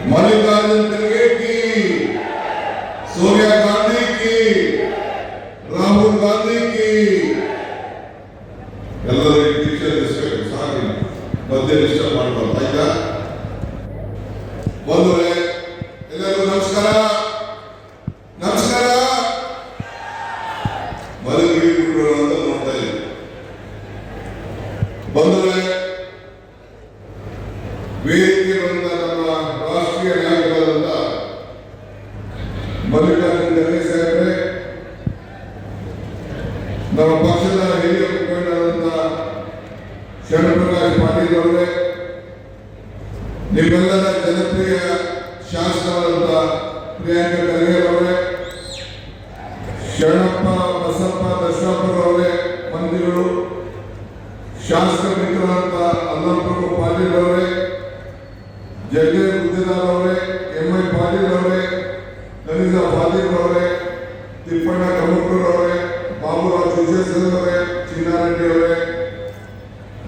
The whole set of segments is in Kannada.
मल्लिकार्जुन खड़गे की, सोनिया गांधी की, राहुल गांधी की ಎಲ್ಲರಿಗೂ ಟೀಚರ್ ಡಿಸ್ಟ್ರಿಕ್ಟ್ ಸಾಗಿ ಮಧ್ಯ ಡಿಸ್ಟರ್ಬ್ ಮಾಡಬಾರ್ದು ಆಯ್ತಾ ಬಂಧುಗಳೇ ಎಲ್ಲರಿಗೂ ನಮಸ್ಕಾರ ನಮಸ್ಕಾರ ಮಲಗಿಬಿಟ್ರು ಅಂತ ನೋಡ್ತಾ ಇದ್ದೀವಿ ಬಂಧುಗಳೇ ವೇದಿಕೆ ಬಂದ ನಮ್ಮ ರಾಷ್ಟ್ರೀಯ ನಾಯಕರಾದಂತ ಮಲ್ಲಿಕಾರ್ಜುನ ಖರ್ಗೆ ಸಾಹೇಬ್ರೆ ನಮ್ಮ ಪಕ್ಷದ ಹಿರಿಯ ಮುಖಂಡರಾದಂತ ಶರಣಪ್ರಕಾಶ್ ಪಾಟೀಲ್ ಅವರೇ ನಿಮ್ಮೆಲ್ಲರ ಜನಪ್ರಿಯ ಶಾಸಕರಾದಂತ ಪ್ರಿಯಾಂಕ ಖರ್ಗೆ ಅವರೇ ಶರಣಪ್ಪ ಬಸಪ್ಪ ದಶಾಪುರ ಅವರೇ ಮಂತ್ರಿಗಳು ಶಾಸಕ ಮಿತ್ರರಾದಂತ ಅಲ್ಲಂಪ್ರಭು ಪಾಟೀಲ್ ಅವರೇ ಜಗದೇವ್ ಗುದ್ದೇದಾರ್ ಅವರೇ ಎಂಐ ಪಾಟೀಲ್ ಅವರೇ ಲಲಿತಾ ಪಾಟೀಲ್ ಅವರೇ ತಿಪ್ಪಣ್ಣ ಕಮಕೂರ್ ಅವರೇ ಬಾಬುರಾವ್ ವಿಜಯೇಶ್ವರ ಅವರೇ ಚಿನ್ನಾರೆಡ್ಡಿ ಅವರೇ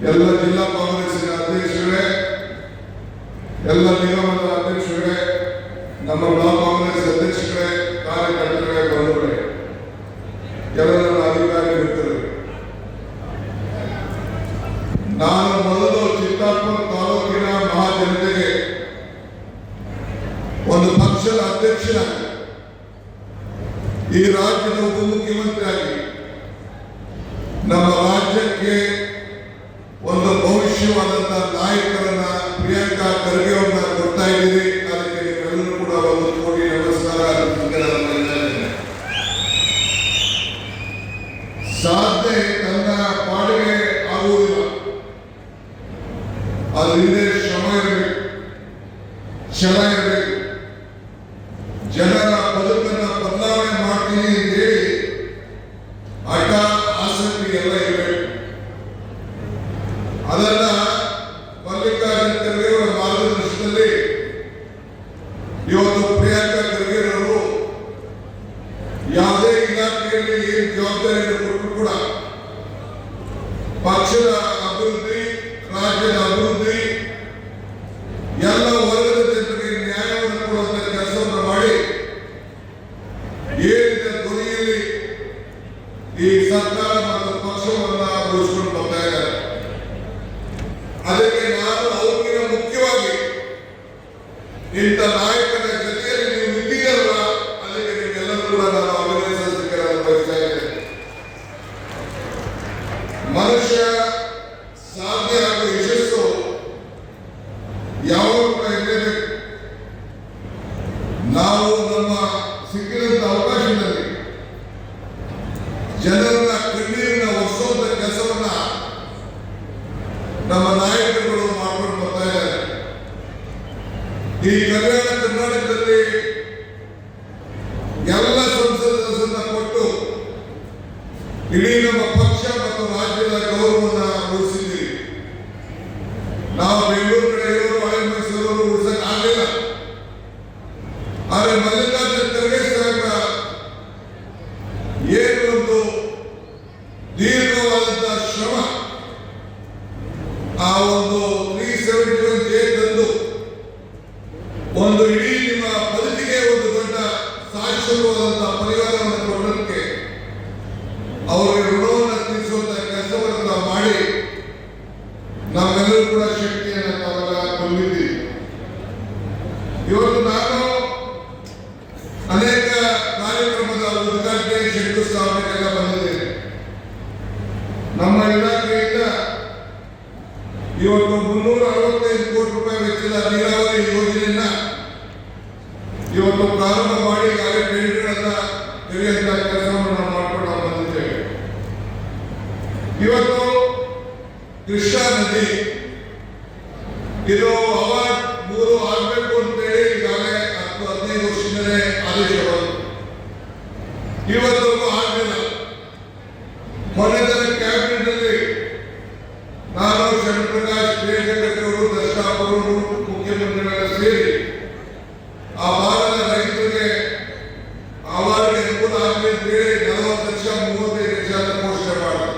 ಎಲ್ಲ ಜಿಲ್ಲಾ ಕಾಂಗ್ರೆಸ್ಸಿನ ಅಧ್ಯಕ್ಷರೇ ಎಲ್ಲ ನಿಗಮದ ಅಧ್ಯಕ್ಷರೇ ನಮ್ಮ ಬ್ಲಾಕ್ ಕಾಂಗ್ರೆಸ್ ಅಧ್ಯಕ್ಷರೇ ಕಾರ್ಯಕರ್ತರೇ ಬಂಧುಗಳೇ ಎಲ್ಲರ ಅಧಿಕಾರಿ ಮಿತ್ರರೇ ನಾನು ಮೊದಲು ಚಿತ್ತಾಪುರ ತಾಲೂಕಿನ ಮಹಾಜನತೆಗೆ ಒಂದು ಪಕ್ಷದ ಅಧ್ಯಕ್ಷನಾಗಿ ಈ ರಾಜ್ಯದ ಉಪಮುಖ್ಯಮಂತ್ರಿಯಾಗಿ ನಮ್ಮ ರಾಜ್ಯಕ್ಕೆ ಒಂದು ಭವಿಷ್ಯವಾದಂತಹ ನಾಯಕರನ್ನ ಪ್ರಿಯಾಂಕಾ ಖರ್ಗೆ ಅವ್ರನ್ನ ಕೊಡ್ತಾ ಇದ್ದೀವಿ ಅದಕ್ಕೆ ನೀವೆಲ್ಲರೂ ಕೂಡ ಒಂದು ಕೋಟಿ ನಮಸ್ಕಾರ ಸಾಧನೆ ತನ್ನ ಪಾಡಿಗೆ ಆಗುವುದಿಲ್ಲ ಅದ್ರ ಹಿಂದೆ ಶ್ರಮ ಇರಬೇಕು ಛಲ ಇರಬೇಕು ಜನರ ಬದುಕನ್ನು ಬದಲಾವಣೆ ಮಾಡ್ತೀನಿ ಅಂತೇಳಿ ಹಠ ಆಸಕ್ತಿ ಎಲ್ಲ ಇರಬೇಕು ಅದನ್ನ ಮಲ್ಲಿಕಾರ್ಜುನ ಖರ್ಗೆ ಅವರ ಮಾರ್ಗದರ್ಶನದಲ್ಲಿ ಇವತ್ತು ಪ್ರಿಯಾಂಕಾ ಖರ್ಗೆ ಅವರು ಯಾವುದೇ ಇಲಾಖೆಯಲ್ಲಿ ಏನು ಜವಾಬ್ದಾರಿಯನ್ನು ಕೊಟ್ಟರು ಕೂಡ ಪಕ್ಷದ ಅಭಿವೃದ್ಧಿ ರಾಜ್ಯದ ಅಭಿವೃದ್ಧಿ ಎಲ್ಲ ವರ್ಗದ ಜನರಿಗೆ ನ್ಯಾಯವನ್ನು ಕೊಡುವಂತ ಕೆಲಸವನ್ನು ಮಾಡಿ ಏನಿದೆ ಧ್ವನಿಯಲ್ಲಿ ಈ ಸರ್ಕಾರ ಮತ್ತು ಪಕ್ಷವನ್ನು ಉಳಿಸಿಕೊಂಡು ಬರ್ತಾ ಇದ್ದಾರೆ ಅದಕ್ಕೆ ನಾನು ಅವ್ರಿಗಿಂತ ಮುಖ್ಯವಾಗಿ ಇಂಥ ನಾಯಕರ ಜೊತೆಯಲ್ಲಿ ನೀವು ನಿಂತಿದ್ದೀರಲ್ಲ ಅದಕ್ಕೆ ನಿಮ್ಗೆಲ್ಲರೂ ಕೂಡ ನಾನು ಅಭಿನಂದಿಸಲಿಕ್ಕೆ ಬಯಸ್ತಾ ಇದ್ದೇನೆ ಮನುಷ್ಯ ಸಾಧ್ಯ ಹಾಗೂ ಯಶಸ್ಸು ಯಾವ ಇರಬೇಕು ನಾವು ನಮ್ಮ ಸಿಕ್ಕಿದಂತ ಅವಕಾಶದಲ್ಲಿ ಜನರನ್ನ ಕಣ್ಣೀರನ್ನ ಒರೆಸುವಂತ ಕೆಲಸವನ್ನ ನಮ್ಮ ನಾಯಕರುಗಳು ಮಾಡ್ಕೊಂಡು ಬರ್ತಾ ಇದ್ದಾರೆ ಈ ಕಲ್ಯಾಣ ಕರ್ನಾಟಕದಲ್ಲಿ ಎಲ್ಲ ಸಂಸದರನ್ನ ಕೊಟ್ಟು ಇಡೀ ನಮ್ಮ ಪಕ್ಷ ಮತ್ತು ರಾಜ್ಯದ ಗೌರವವನ್ನು ಉಳಿಸಿದ್ದೀವಿ ನಾವು ಬೆಂಗಳೂರು ಕಡೆ ಇರೋರು ಹಳೆ ಮೈಸೂರು ಉಳಿಸಕ್ ಆಗಲಿಲ್ಲ ಆದರೆ ಮಲ್ಲಿಕಾರ್ಜುನ ಖರ್ಗೆ ಸಾಹೇಬರ ಏನು ಒಂದು ದೀರ್ಘವಾದಂತಹ ಶ್ರಮ ಆ ಒಂದು 371 ಜೆ ತಂದು ಒಂದು ಇಡೀ ನಿಮ್ಮ ಬದುಕಿಗೆ ಒಂದು ದೊಡ್ಡ ಶಾಶ್ವತವಾದಂತಹ ಪರಿಹಾರವನ್ನು ಕೊಡಲಿಕ್ಕೆ ಅವರಿಗೆ ಋಣವನ್ನು ತೀರಿಸುವಂತಹ ಕೆಲಸವನ್ನು ನಾವು ಮಾಡಿ ನಾವೆಲ್ಲರೂ ಕೂಡ ಶಕ್ತಿಯನ್ನು ತಾವೆಲ್ಲ ತುಂಬಿದ್ದೀವಿ ಇವತ್ತು ನಾನು ಅನೇಕ ಕಾರ್ಯಕ್ರಮದ ಉದ್ಘಾಟನೆ ಶಂಕುಸ್ಥಾಪನೆಗೆಲ್ಲ ಬಂದಿದ್ದೇನೆ ನಮ್ಮ ಇಲಾಖೆಯಿಂದ ಇವತ್ತು 365 ಕೋಟಿ ರೂಪಾಯಿ ವೆಚ್ಚದ ನೀರಾವರಿ ಯೋಜನೆಯನ್ನ ಇವತ್ತು ಪ್ರಾರಂಭ ಮಾಡಿ ಈಗಾಗಲೇ ಟೆಂಡರ್ಗಳನ್ನ ತೆರೆಯುವಂತ ಕೆಲಸವನ್ನು ನಾವು ಮಾಡ್ಕೊಂಡು ನಾವು ಬಂದಿದ್ದೇವೆ ಇವತ್ತು ಕೃಷ್ಣಾ ನದಿ ಇದು ಅವಾರ್ಡ್ 3 ಆಗಬೇಕು ಅಂತೇಳಿ ಈಗಾಗಲೇ 10-15 ವರ್ಷದಿಂದಲೇ ಆದೇಶ ಬಂತು ಇವತ್ತವರೆಗೂ ಆಗಲಿಲ್ಲ ಮೊನ್ನೆ ದಿನ ಕ್ಯಾಬಿನೆಟ್ ಅಲ್ಲಿ ನಾನು ಶರಣಪ್ರಕಾಶ್ ಪ್ರಿಯಾಂಕ ಅವರು ದಶಾಪುರರು ಮುಖ್ಯಮಂತ್ರಿಗಳೆಲ್ಲ ಸೇರಿ ಆ ಭಾಗದ ರೈತರಿಗೆ ಅವಾರ್ಡ್ ಅನುಕೂಲ ಆಗಲಿ ಅಂತೇಳಿ 40 ಲಕ್ಷ 35 ಲಕ್ಷ ಅಂತ ಘೋಷಣೆ ಮಾಡಿದ್ರು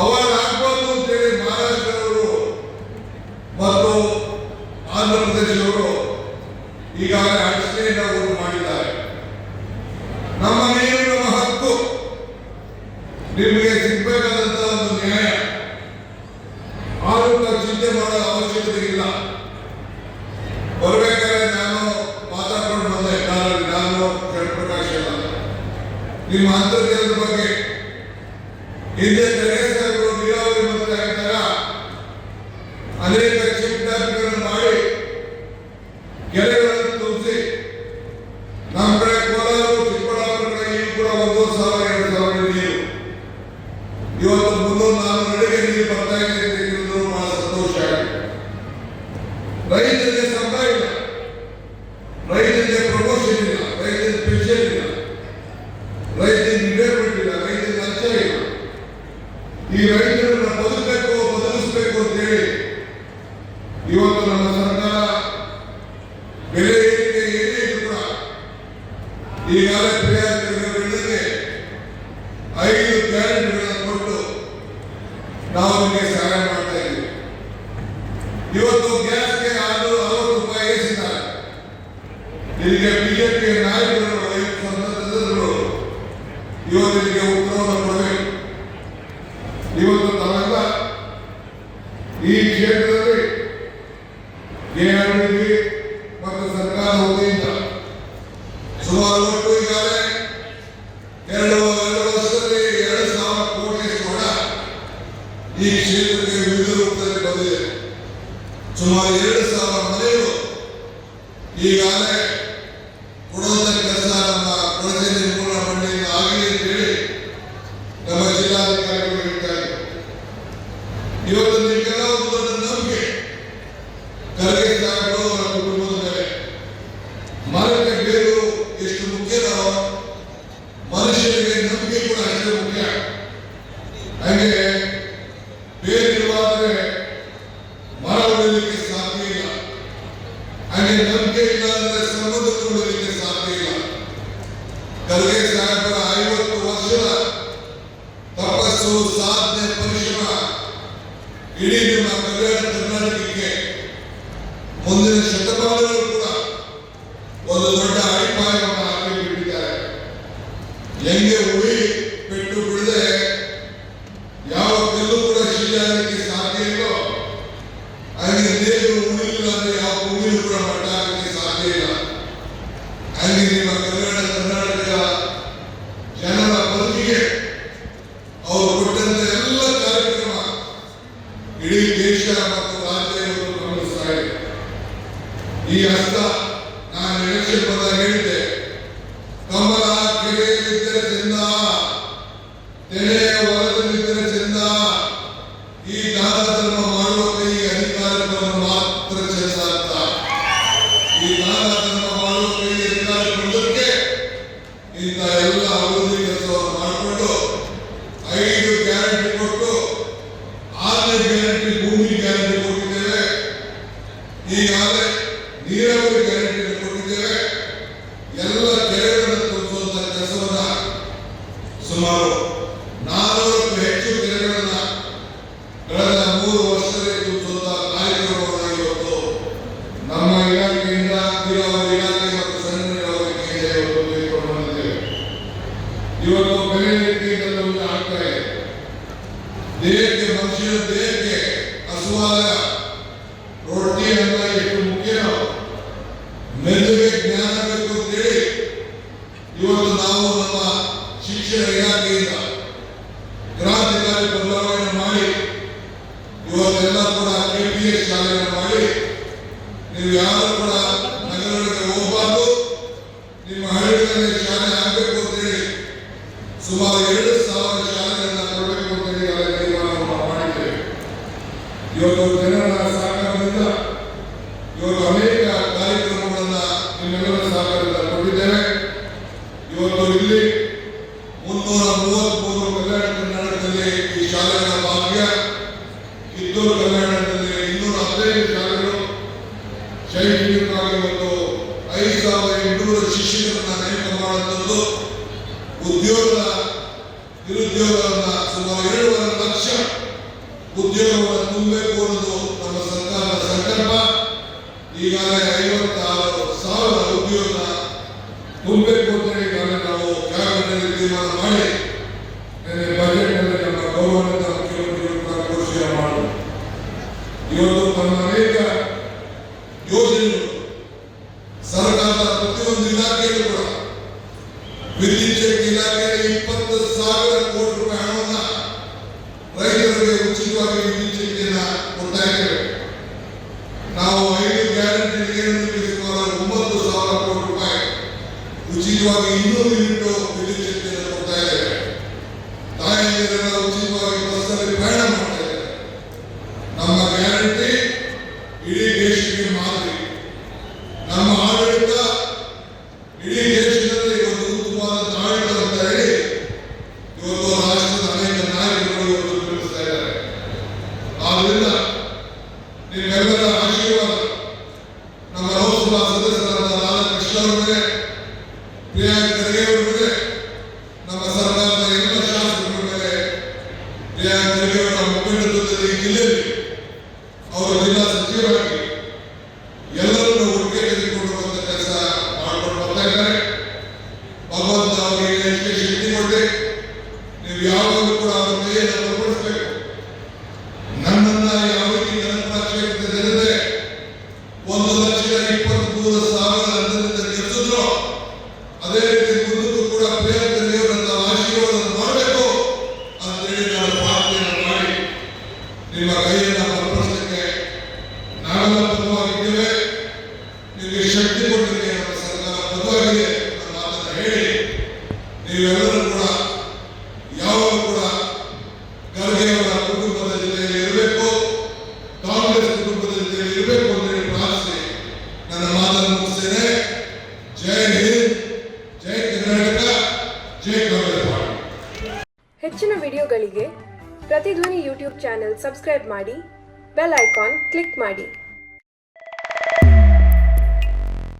ಅವಾರ್ಡ್ ಆಗ್ಬೋದು ಅಂತೇಳಿ ಮಹಾರಾಷ್ಟ್ರವರು ಮತ್ತು ಆಂಧ್ರ ಪ್ರದೇಶದವರು ಈಗಾಗಲೇ ಅಷ್ಟೇನ ಓಟ್ ಮಾಡಿದ್ದಾರೆ. ನಮ್ಮ ನೀರು ನಮ್ಮ ಹಕ್ಕು, ನಿಮಗೆ ಸಿಗಬೇಕಾದಂತ ಒಂದು ನ್ಯಾಯ. ಆರೋಗ್ಯ ಚಿಂತೆ ಮಾಡೋ ಅವಶ್ಯಕತೆ ಇಲ್ಲ. ಬರ್ಬೇಕಾದ್ರೆ ನಾನು ಮಾತಾಡ್ಕೊಂಡು ಬಂದೆ ಕಾರಲ್ಲಿ, ನಾನು ಜಯಪ್ರಕಾಶ್ ಅಲ್ಲ. ನಿಮ್ಮ ಅಂತರ್ಜಲದ ಬಗ್ಗೆ ಹಿಂದೆ ತೆರೆಸಾಗರು ನೀರಾವರಿ ಮಂತ್ರಿ ಆಗಿದ್ದಾಗ ಅನೇಕ ಚೆಕ್ ಡ್ಯಾಮ್ಗಳನ್ನು ಮಾಡಿ ಕೆರೆಗಳನ್ನು ತುಂಬಿಸಿ ನಮ್ಮ ಕಡೆ ಕೋಲಾರ ಚಿಕ್ಕಬಳ್ಳಾಪುರ ಕಡೆ ಈಗ ಕೂಡ 1,000-2,000 ನೀರು ಇವತ್ತು 300-400 ಅಡಿಗೆ ನೀರು ಬರ್ತಾ ಇದೆ ಅಂತ ಹೇಳಿದ್ರು ಬಹಳ ಸಂತೋಷ ಆಗಿದೆ. ರೈತರಿಗೆ ಸಂಬಳ ಇಲ್ಲ, ರೈತರಿಗೆ ಪ್ರಮೋಷನ್ ಇಲ್ಲ, ರೈತರಿಗೆ ಪೆನ್ಷನ್ ಇಲ್ಲ, ರೈತರಿಗೆ ರಿಟೈರ್ಮೆಂಟ್ ಇಲ್ಲ, ರೈತರಿಗೆ ಲಂಚ ಇಲ್ಲ. ಈ ರೈತರನ್ನ ಬದುಕಿಸಬೇಕು ಅಂತ ಹೇಳಿ ಇವತ್ತು ನಮ್ಮ ಸರ್ಕಾರ ಬೆಲೆ ಏರಿಕೆ ಏನೇ ಕೂಡ ಈಗಾಗಲೇ ಪ್ರಿಯಾಂಕರಿಗೆ 5 ಗ್ಯಾರಂಟಿಗಳನ್ನು ಕೊಟ್ಟು ನಾವು ನಿಮಗೆ ಸಹಾಯ ಮಾಡ್ತಾ ಇದ್ದೀವಿ. ಇವತ್ತು ಗ್ಯಾಸ್ಗೆ 60 ರೂಪಾಯಿ ಏರಿಸಿದ್ದಾರೆ. ಇದಕ್ಕೆ ಬಿಜೆಪಿ ನಾಯಕರು ಸಂಸದರು ಇವತ್ತು ಇದಕ್ಕೆ ಉತ್ತರವನ್ನು ಕೊಡಬೇಕು. ಇವತ್ತು ತಾವೆಲ್ಲ ಈ ಕ್ಷೇತ್ರದಲ್ಲಿ ಕೆಆರ್ಡಿಬಿ ಮತ್ತು ಸರ್ಕಾರ ವತಿಯಿಂದ ಸುಮಾರು ಒಟ್ಟು ಈಗಾಗಲೇ 2 ವರ್ಷದಲ್ಲಿ 2,000 ಕೋಟಿಯಷ್ಟು ಹಣ ಈ ಕ್ಷೇತ್ರಕ್ಕೆ ವಿವಿಧ ರೂಪದಲ್ಲಿ ಬಂದಿದೆ. ಸುಮಾರು 2,000 ಮನೆಗಳು ಈಗಾಗಲೇ ಕೊಡುವಂತ ಕೆಲಸ ನಮ್ಮ ಕೊಳಚೆ ನಿರ್ಮೂಲನಾ ಮಂಡಳಿಯಿಂದ ಆಗಿದೆ ಅಂತ ಹೇಳಿ ನಮ್ಮ ಜಿಲ್ಲಾಧಿಕಾರಿಗಳು ಹೇಳ್ತಾರೆ. ಇವತ್ತು ನಿಮಗೆಲ್ಲ ಒಂದು ದೊಡ್ಡ ನಂಬಿಕೆ ಖರ್ಗೆ ಸಾಹೇಬರು ಅವರ ಕುಟುಂಬದ ಮೇಲೆ. ಮರಕ್ಕೆ ಬೇರು ಎಷ್ಟು ಮುಖ್ಯನೋ ಮನುಷ್ಯರಿಗೆ ನಂಬಿಕೆ ಕೂಡ ಅಷ್ಟೇ ಮುಖ್ಯ. ಹಾಗೆ ಬೇರಿರುವಾದ್ರೆ ಮರ ಉಳಿಲಿಕ್ಕೆ ಸಾಧ್ಯ ಇಲ್ಲ. ಹಾಗೆ ನಂಬಿಕೆ ಇಲ್ಲ ಅಂದ್ರೆ ಸಂಬಂಧ ಉಳಿಲಿಕ್ಕೆ ಸಾಧ್ಯ ಇಲ್ಲ. ಖರ್ಗೆ ಸಾಹೇಬರ 50 ವರ್ಷದ ತಪಸ್ಸು, ಸಾಧನೆ, ಪರಿಶ್ರಮ ಇಡೀ ನಿಮ್ಮ ಕಲ್ಯಾಣ ಕರ್ನಾಟಕಕ್ಕೆ ಮುಂದಿನ ಶತಮಾನಗಳು ಕೂಡ ಒಂದು ದೊಡ್ಡ ಅಡಿಪಾಯವನ್ನು ಹಾಕಿ ಬಿಟ್ಟಿದ್ದಾರೆ. ಹೆಂಗೆ ಉಳಿ ಪೆಟ್ಟು ಬಿಡದೆ ಯಾವ ಕಲ್ಲು ಕೂಡ ಶಿಲೆಯಾಗಲಿಕ್ಕೆ ಸಾಧ್ಯ ಇಲ್ಲೋ ಹಾಗೆ ದೇವರು ಉಳಿಲಿಲ್ಲ ಅಂದ್ರೆ ಯಾವ ಭೂಮಿಯೂ ಕೂಡ ಮಟ್ಟ ಆಗಲಿಕ್ಕೆ ಸಾಧ್ಯ ಇಲ್ಲ. ಹಾಗೆ ನಿಮ್ಮ ಕಲ್ಯಾಣ ಕರ್ನಾಟಕದ ಜನರ ಬದುಕಿಗೆ ಅವರು ಕೊಟ್ಟಂತ ಎಲ್ಲ ಕಾರ್ಯಕ್ರಮ ಇಡೀ ದೇಶ ಮತ್ತು ರಾಜ್ಯ ಗಮನಿಸ್ತಾ ಇದೆ. ಈ ಹಸ್ತ ನಾನು ಎಲೆಕ್ಷನ್ ಬಂದಾಗ ಹೇಳಿದ್ದೆ, ಕಮಲ ಕೆರೆಯಲ್ಲಿದ್ದರೆ ಚೆಂದ, ತೆರೆ ಹೊಲದಲ್ಲಿದ್ದರೆ ಚೆಂದ, ಈ ದಾನ ಧರ್ಮ ಮಾಡುವ ಕೈ ಅಧಿಕಾರವನ್ನು ಮಾತ್ರ ಚೆಂದ ಅಂತ. ಈ ದಾನ ಧರ್ಮ ಮಾಡುವ ಕೈ ಅಧಿಕಾರ ಕೊಡೋದಕ್ಕೆ ಇಂಥ ಎಲ್ಲ ಅಭಿವೃದ್ಧಿ ಕೆಲಸವನ್ನು ಮಾಡಿಕೊಂಡು 5 ಗ್ಯಾರಂಟಿ ಕೊಟ್ಟು 6ನೇ ಗ್ಯಾರಂಟಿ ಭೂಮಿ ಗ್ಯಾರಂಟಿ ಕೊಟ್ಟಿದ್ದೇವೆ. ಈಗಾಗಲೇ ನೀರಾವರಿ ಗ್ಯಾರಂಟಿ ಕೊಟ್ಟಿದ್ದೇವೆ. ಎಲ್ಲ ಕೆರೆಗಳನ್ನು ತುಂಬಿಸುವಂತ ಕೆಲಸವನ್ನ ಸುಮಾರು 400ಕ್ಕೂ ಹೆಚ್ಚು ಕೆರೆಗಳನ್ನ ಕಳೆದ 3 ವರ್ಷದಲ್ಲಿ ತುಂಬಿಸುವಂತ ಕಾರ್ಯಕ್ರಮವನ್ನು ಇವತ್ತು ನಮ್ಮ ಇಲಾಖೆಯಿಂದ ನೀರಾವರಿ ಇಲಾಖೆ ಮತ್ತು ಸಣ್ಣ ನೀರಾವರಿ ಇಲಾಖೆಯಿಂದ ಇವತ್ತು ತೆಗೆದುಕೊಂಡು ಬಂದಿದ್ದೇವೆ. ಇವತ್ತು ಬೆಲೆ ಏರಿಕೆಯಿಂದ ಆಗ್ತಾ ಇದೆ. ದೇಹಕ್ಕೆ, ಮನುಷ್ಯನ ದೇಹಕ್ಕೆ ಹಸುವಾದ ರೊಟ್ಟಿ ಅನ್ನ ಎಷ್ಟು ಮುಖ್ಯನೋ ಮೆದುಳಿಗೆ ಜ್ಞಾನ ಬೇಕು ಅಂತೇಳಿ ಇವತ್ತು ನಾವು ನಮ್ಮ ಶಿಕ್ಷಣ ಇಲಾಖೆಯಿಂದ ಕ್ರಾಂತಿಕಾರಿ ಬದಲಾವಣೆ ಮಾಡಿ ಇವತ್ತೆಲ್ಲ ಕೂಡ KPS ಶಾಲೆಯನ್ನು ಮಾಡಿ ನೀವು ಯಾರು ಕೂಡ ನಗರಗಳಿಗೆ ಹೋಗಬಾರ್ದು, ನಿಮ್ಮ ಹಳ್ಳಿಗಳಲ್ಲಿ ಶಾಲೆ ಆಗಬೇಕು ಅಂತೇಳಿ ಸುಮಾರು 2,000 ಶಾಲೆಗಳನ್ನ ಕೊಡಬೇಕು ಅಂತೇಳಿ ತೀರ್ಮಾನವನ್ನು ಮಾಡಿದ್ದೇವೆ. ಇವತ್ತು ಜನರ ಸಹಕಾರದಿಂದ ಇವತ್ತು ಅನೇಕ ಕಾರ್ಯಕ್ರಮಗಳನ್ನ ನಿಮ್ಮೆಲ್ಲರ ಸಹಕಾರದಿಂದ ಕೊಟ್ಟಿದ್ದೇವೆ. ಇವತ್ತು ಇಲ್ಲಿ 333 ಕಲ್ಯಾಣ ಕರ್ನಾಟಕದಲ್ಲಿ ಈ ಶಾಲೆಗಳ ಭಾಗ್ಯ, ಕಿತ್ತೂರು ಕಲ್ಯಾಣದಲ್ಲಿ 215 ಶಾಲೆಗಳು ಶೈಕ್ಷಣಿಕವಾಗಿ ಇವತ್ತು 5,800 ಶಿಕ್ಷಕರನ್ನ ನೇಮಕ ಮಾಡುವಂಥದ್ದು, ನಿರುದ್ಯೋಗವನ್ನ ಸುಮಾರು 2.5 ಲಕ್ಷ ಉದ್ಯೋಗವನ್ನು ತುಂಬಬೇಕು ಅನ್ನೋದು ನಮ್ಮ ಸರ್ಕಾರದ ಸಂಕಲ್ಪ. ಈಗಾಗಲೇ 56,000 ಗ್ಯಾರಂಟಿ ಸುಮಾರು 9,000 ಕೋಟಿ ರೂಪಾಯಿ ಉಚಿತವಾಗಿ 200 ಯೂನಿಟ್ ವಿದ್ಯುತ್ ಶಕ್ತಿಯನ್ನು ಕೊಡ್ತಾ ಇದ್ದಾರೆ. ತಾಯಂದಿರೆಲ್ಲ ಉಚಿತವಾಗಿ ಬಸ್ಸಲ್ಲಿ ಪ್ರಯಾಣ ಮಾಡ್ತಾ ಇದ್ದಾರೆ. ನಮ್ಮ ಗ್ಯಾರಂಟಿ ಇಡೀ ದೇಶಕ್ಕೆ ಮಾದರಿ. ನಮ್ಮ ಆಡಳಿತ ಇಡೀ ದೇಶದಲ್ಲಿ ಒಂದು ಉತ್ತಮವಾದ ಆಡಳಿತ ಅಂತ ಹೇಳಿ ಇವತ್ತು ರಾಷ್ಟ್ರದ ಅನೇಕ ನಾಯಕರು ಇವತ್ತು ತಿಳಿಸ್ತಾ ಇದ್ದಾರೆ. ಆದ್ರಿಂದ ನಿಮ್ಮೆಲ್ಲರ ಆಶೀರ್ವಾದ ನಮ್ಮ ಲೋಕಸಭಾ ಸದಸ್ಯರಾದ ರಾಧಾಕೃಷ್ಣ ಅವರಿಗೆ, ಪ್ರಿಯಾಂಕ್ ಖರ್ಗೆ ಅವರಿಗೆ, ನಮ್ಮ ಸರ್ಕಾರದ ಎಲ್ಲ ಶಾಸಕರ ಮೇಲೆ, ಪ್ರಿಯಾಂಕ್ ಖರ್ಗೆ ಅವರ ಮುಖಂಡತ್ವದಲ್ಲಿ ಈ ಜಿಲ್ಲೆಯಲ್ಲಿ ಅವರು ಜಿಲ್ಲಾ ಸಚಿವರಾಗಿ ಎಲ್ಲರನ್ನು ಒಟ್ಟಿಗೆ ತೆಗೆದುಕೊಂಡು ಬಂದ ಕೆಲಸ ಮಾಡಿಕೊಂಡು ಬರ್ತಾ ಇದ್ದಾರೆ. ಭಗವಂತ ಅವರಿಗೆ ಹೆಚ್ಚಿಗೆ ಶಕ್ತಿ ಕೊಡಿ. ನೀವು ಯಾವಾಗಲೂ ಕೂಡ ಅವರ ಕೈಯನ್ನು ಬಲಪಡಿಸಬೇಕು. ನನ್ನನ್ನ ಯಾವ ರೀತಿ ನನ್ನ ಕ್ಷೇತ್ರದ ಜನತೆ 1,23,000 ಹಣದಿಂದ ಗೆಲ್ಲಿಸಿದ್ರು, ಅದೇ ರೀತಿ ಮುಂದಕ್ಕೂ ಕೂಡ ಪ್ರಿಯಾಂಕ್ ಖರ್ಗೆ ಅವರನ್ನ ಆಶೀರ್ವಾದ ಮಾಡಬೇಕು ಅಂತೇಳಿ ನಾನು ಪ್ರಾರ್ಥನೆಯನ್ನು ಮಾಡಿ ನಿಮ್ಮ ಕೈಯನ್ನು ಬಲಪಡಿಸಲಿಕ್ಕೆ ನಾವೆಲ್ಲ ಬದ್ಧವಾಗಿದ್ದೇವೆ. ನಿಮಗೆ ಶಕ್ತಿ ಕೊಡಲಿಕ್ಕೆ ನಮ್ಮ ಸರ್ಕಾರ ಬದ್ಧವಾಗಿದೆ ಅನ್ನೋ ಮಾತನ್ನು ಹೇಳಿ, ನೀವೆಲ್ಲರೂ ಕೂಡ ಯಾವಾಗ ಕೂಡ ಖರ್ಗೆ ಅವರ ಕುಟುಂಬದ ಜೊತೆಯಲ್ಲಿ ಇರಬೇಕು, ಕಾಂಗ್ರೆಸ್ ಕುಟುಂಬದ ಜೊತೆಯಲ್ಲಿ ಇರಬೇಕು ಅಂತ ಹೇಳಿ ಪ್ರಾರ್ಥಿಸಿ ನನ್ನ ಮಾತನ್ನು ಮುಗಿಸ್ತೇನೆ. ಜೈ ಹಿಂದ್, ಜೈ ಕರ್ನಾಟಕ, ಜೈ ಕಾಂಗ್ರೆಸ್ ಪಾರ್ಟಿ. ಹೆಚ್ಚಿನ ವಿಡಿಯೋಗಳಿಗೆ ಪ್ರತಿಧ್ವನಿ ಯೂಟ್ಯೂಬ್ ಚಾನೆಲ್ ಸಬ್ಸ್ಕ್ರೈಬ್ ಮಾಡಿ, ಬೆಲ್ ಐಕಾನ್ ಕ್ಲಿಕ್ ಮಾಡಿ.